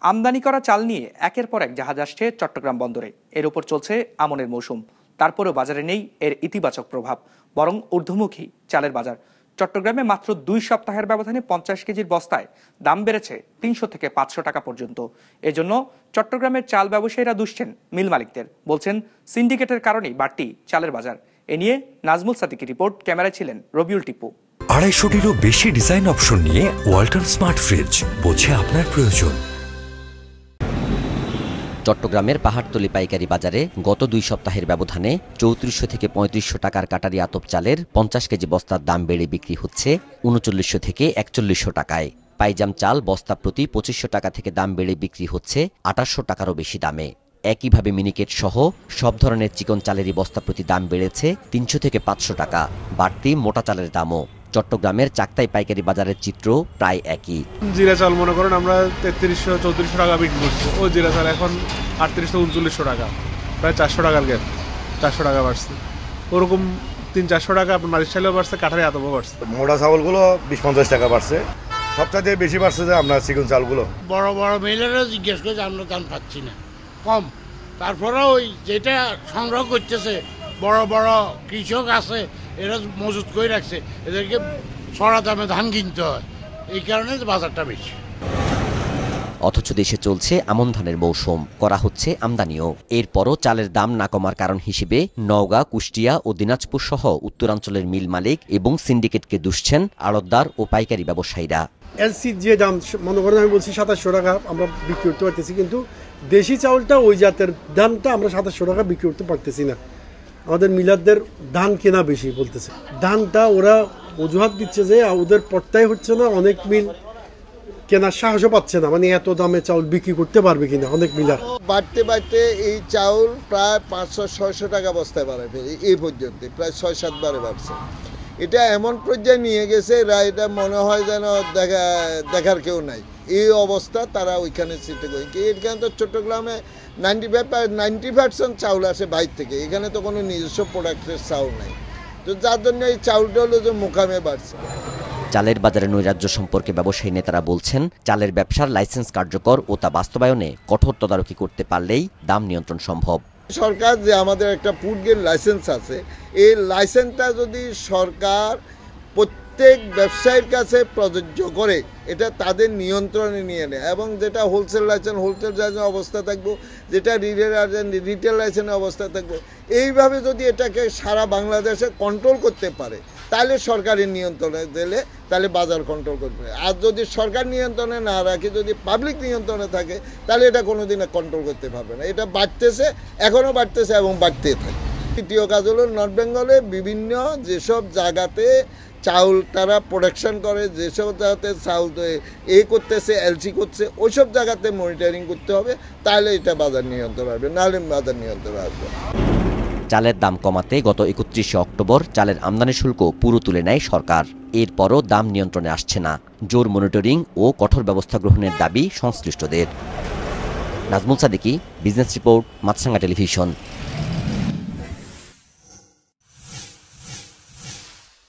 আমদানি করা চাল নিয়ে একের পর এক জাহাজ আসছে চট্টগ্রাম বন্দরে। এর উপর চলছে আমনের মৌসুম, তারপরেও বাজারে নেই এর ইতিবাচক প্রভাব, বরং ঊর্ধ্বমুখী চালের বাজার। চট্টগ্রামে মাত্র 2 সপ্তাহের ব্যবধানে 50 কেজির বস্তায় দাম বেড়েছে 300 থেকে 500 টাকা পর্যন্ত। এজন্য চট্টগ্রামের চাল ব্যবসায়ীরা দুষছেন মিল মালিকদের, বলছেন সিন্ডিকেটের কারণেই বাড়তি চালের বাজার। এ নিয়ে নাজমুল সাদিকের রিপোর্ট, ক্যামেরায় ছিলেন রবিউল টিপু। 250টিরও বেশি ডিজাইন অপশন নিয়ে ওয়ালটন স্মার্ট ফ্রিজ, বোঝে আপনার প্রয়োজন। চট্টগ্রামের পাহাড়তলী পাইকারি বাজারে গত 2 সপ্তাহের ব্যবধানে 3400 থেকে 3500 টাকার কাটারি আতপ চালের 50 কেজি বস্তার দাম বেড়ে বিক্রি হচ্ছে 3900 থেকে 4100 টাকায়। পাইজাম চাল বস্তা প্রতি 2500 টাকা থেকে দাম বেড়ে বিক্রি হচ্ছে 2800 টাকারও বেশি দামে। একইভাবে মিনিকেট সহ সব ধরনের চিকন চালেরই বস্তা প্রতি দাম বেড়েছে 300 থেকে 500 টাকা। বাড়তি মোটা চালের দামও। চট্টগ্রামের চাকতাই পাইকারি বাজারের চিত্র প্রায় একই। জিরা চাল মনে করেন আমরা 3300-3400 টাকা বিক্রি করছি, ওই জিরা চাল এখন 3800-3900 টাকা, প্রায় 400 টাকার গ্যাপ, 400 টাকা বাড়ছে। ওরকম 300-400 টাকা আপনার মারিচ চালেও বাড়ছে, কাঠারি আতপও বাড়ছে। মোটা চাউলগুলো 20-50 টাকা বাড়ছে, সবটাতে বেশি বাড়ছে যে আপনার চিকন চালগুলো। বড় বড় মিলেরা জিজ্ঞেস করছে, আমরা দাম পাচ্ছি না, কম। তারপরে ওই যেটা সংগ্রহ করতেছে বড় বড় কৃষক আছে, এরা মজুত করে রাখছে, এদেরকে সরা দামে ধান কিনতে হয়, এই কারণে বাজারটা বেশি। অথচ দেশে চলছে আমন ধানের মৌসুম, করা হচ্ছে আমদানিও। এরপরও চালের দাম না কমার কারণ হিসেবে নওগাঁ, কুষ্টিয়া ও দিনাজপুর সহ উত্তরাঞ্চলের মিল মালিক এবং সিন্ডিকেটকে দুষছেন আড়তদার ও পাইকারি ব্যবসায়ীরা। এলসির যে দাম মনে করেন আমি বলছি 2700 টাকা আমরা বিক্রি করতে পারতেছি, কিন্তু দেশি চাউলটা ওই জাতের ধানটা আমরা 2700 টাকা বিক্রি করতে পারতেছি না। আমাদের মিলারদের ধান কেনা বেশি বলতেছে, ধানটা ওরা অজুহাত দিচ্ছে যে ওদের পড়তাই হচ্ছে না, অনেক মিল কেনার সাহসও পাচ্ছে না, মানে এত দামে চাউল বিক্রি করতে পারবে কিনা অনেক মিলার। বাড়তে বাড়তে এই চাউল প্রায় 500-600 টাকা বস্তায় বাড়াবে, এই পর্যন্ত প্রায় 6-7 বারে বাড়ছে। এটা এমন পর্যায়ে নিয়ে গেছে এটা মনে হয় যেন দেখার কেউ নাই, এই অবস্থা তারা ওইখানে সিটে করে। এখানে তো চট্টগ্রামে 90% চাউল আসে বাইরে থেকে, এখানে তো কোনো নিজস্ব প্রোডাক্টের চাউল নাই, তো যার জন্য এই চাউলটা হলো যে মোকামে বাড়ছে। চালের বাজারে নৈরাজ্য সম্পর্কে ব্যবসায়ী নেতারা বলছেন, চালের ব্যবসার লাইসেন্স কার্যকর ও তা বাস্তবায়নে কঠোর তদারকি করতে পারলেই দাম নিয়ন্ত্রণ সম্ভব। সরকার যে আমাদের একটা ফুড গ্রেন লাইসেন্স আছে, এই লাইসেন্সটা যদি সরকার প্রত্যেক ব্যবসায়ীর কাছে প্রযোজ্য করে, এটা তাদের নিয়ন্ত্রণে নিয়ে নেয়, এবং যেটা হোলসেল লাইসেন্সের অবস্থা থাকবো, যেটা রিটেল লাইসেন্সের অবস্থা থাকবো, এইভাবে যদি এটাকে সারা বাংলাদেশে কন্ট্রোল করতে পারে, তাহলে সরকারের নিয়ন্ত্রণে দিলে তাহলে বাজার কন্ট্রোল করবে। আর যদি সরকার নিয়ন্ত্রণে না রাখে, যদি পাবলিক নিয়ন্ত্রণে থাকে, তাহলে এটা কোনোদিনও কন্ট্রোল করতে পারবে না। এটা বাড়তেছে, এখনও বাড়তেছে এবং বাড়তেই থাকে। তৃতীয় কাজ হলো নর্থ বেঙ্গলে বিভিন্ন যেসব জায়গাতে চাউল তারা প্রোডাকশন করে, যেসব জায়গাতে চাউল করতেছে, এলসি করছে, ওইসব জায়গাতে মনিটরিং করতে হবে, তাহলে এটা বাজার নিয়ন্ত্রণ আসবে, নাহলে বাজার নিয়ন্ত্রণ আসবে। চালের দাম কমাতে গত 31শে অক্টোবর চালের আমদানি শুল্ক পুরো তুলে নেয় সরকার। এরপরও দাম নিয়ন্ত্রণে আসছে না। জোর মনিটরিং ও কঠোর ব্যবস্থা গ্রহণের দাবি সংশ্লিষ্টদের। নাজমুল সাদিকি, বিজনেস রিপোর্ট, মাছরাঙা টেলিভিশন।